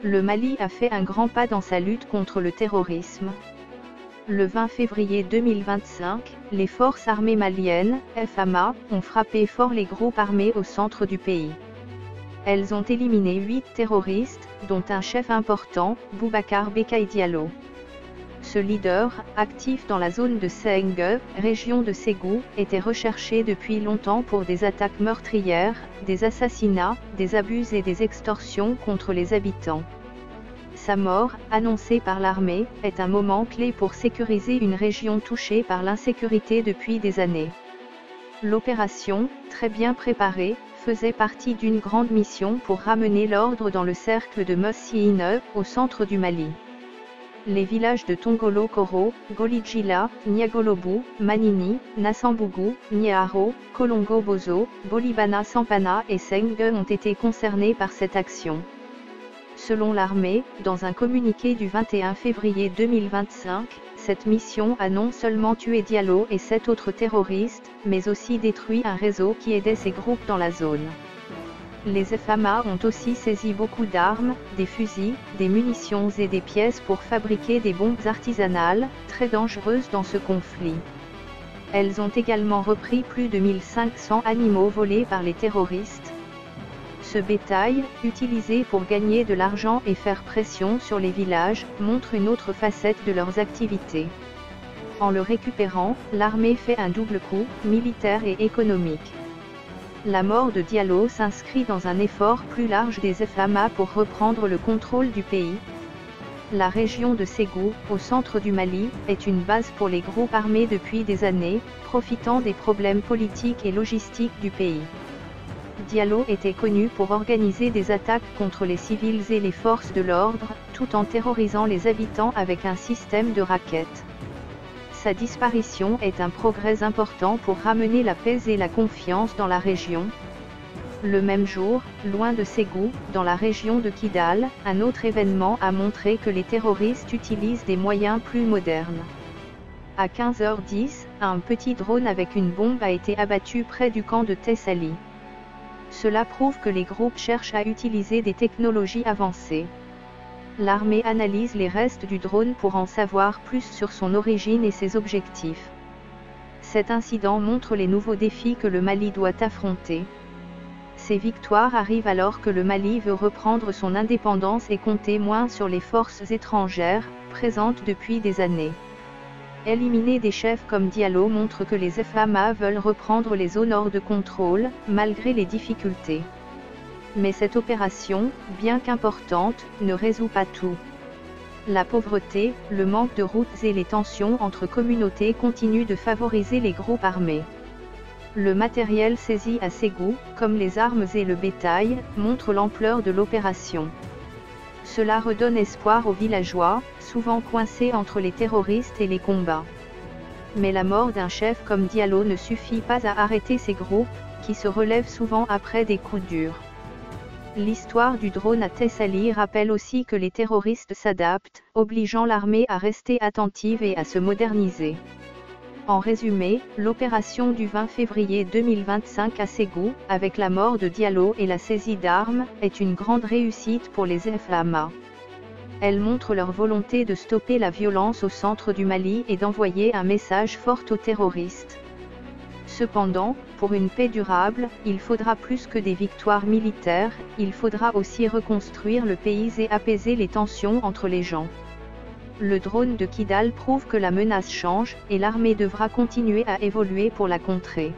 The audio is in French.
Le Mali a fait un grand pas dans sa lutte contre le terrorisme. Le 20 février 2025, les forces armées maliennes, FAMA, ont frappé fort les groupes armés au centre du pays. Elles ont éliminé 8 terroristes, dont un chef important, Boubacar Bekay Diallo. Ce leader, actif dans la zone de Sengue, région de Ségou, était recherché depuis longtemps pour des attaques meurtrières, des assassinats, des abus et des extorsions contre les habitants. Sa mort, annoncée par l'armée, est un moment clé pour sécuriser une région touchée par l'insécurité depuis des années. L'opération, très bien préparée, faisait partie d'une grande mission pour ramener l'ordre dans le cercle de Mossyine, au centre du Mali. Les villages de Tongolo Koro, Golijila, Niagolobou, Manini, Nassambougou, Niaro, Kolongo Bozo, Bolibana Sampana et Sengue ont été concernés par cette action. Selon l'armée, dans un communiqué du 21 février 2025, cette mission a non seulement tué Diallo et 7 autres terroristes, mais aussi détruit un réseau qui aidait ces groupes dans la zone. Les FAMA ont aussi saisi beaucoup d'armes, des fusils, des munitions et des pièces pour fabriquer des bombes artisanales, très dangereuses dans ce conflit. Elles ont également repris plus de 1500 animaux volés par les terroristes. Ce bétail, utilisé pour gagner de l'argent et faire pression sur les villages, montre une autre facette de leurs activités. En le récupérant, l'armée fait un double coup, militaire et économique. La mort de Diallo s'inscrit dans un effort plus large des FAMA pour reprendre le contrôle du pays. La région de Ségou, au centre du Mali, est une base pour les groupes armés depuis des années, profitant des problèmes politiques et logistiques du pays. Diallo était connu pour organiser des attaques contre les civils et les forces de l'ordre, tout en terrorisant les habitants avec un système de raquettes. Sa disparition est un progrès important pour ramener la paix et la confiance dans la région. Le même jour, loin de Ségou, dans la région de Kidal, un autre événement a montré que les terroristes utilisent des moyens plus modernes. À 15h10, un petit drone avec une bombe a été abattu près du camp de Tessali. Cela prouve que les groupes cherchent à utiliser des technologies avancées. L'armée analyse les restes du drone pour en savoir plus sur son origine et ses objectifs. Cet incident montre les nouveaux défis que le Mali doit affronter. Ces victoires arrivent alors que le Mali veut reprendre son indépendance et compter moins sur les forces étrangères, présentes depuis des années. Éliminer des chefs comme Diallo montre que les FAMA veulent reprendre les zones hors de contrôle, malgré les difficultés. Mais cette opération, bien qu'importante, ne résout pas tout. La pauvreté, le manque de routes et les tensions entre communautés continuent de favoriser les groupes armés. Le matériel saisi à Ségou, comme les armes et le bétail, montre l'ampleur de l'opération. Cela redonne espoir aux villageois, souvent coincés entre les terroristes et les combats. Mais la mort d'un chef comme Diallo ne suffit pas à arrêter ces groupes, qui se relèvent souvent après des coups durs. L'histoire du drone à Tessali rappelle aussi que les terroristes s'adaptent, obligeant l'armée à rester attentive et à se moderniser. En résumé, l'opération du 20 février 2025 à Ségou, avec la mort de Diallo et la saisie d'armes, est une grande réussite pour les FAMA. Elle montre leur volonté de stopper la violence au centre du Mali et d'envoyer un message fort aux terroristes. Cependant, pour une paix durable, il faudra plus que des victoires militaires, il faudra aussi reconstruire le pays et apaiser les tensions entre les gens. Le drone de Kidal prouve que la menace change, et l'armée devra continuer à évoluer pour la contrer.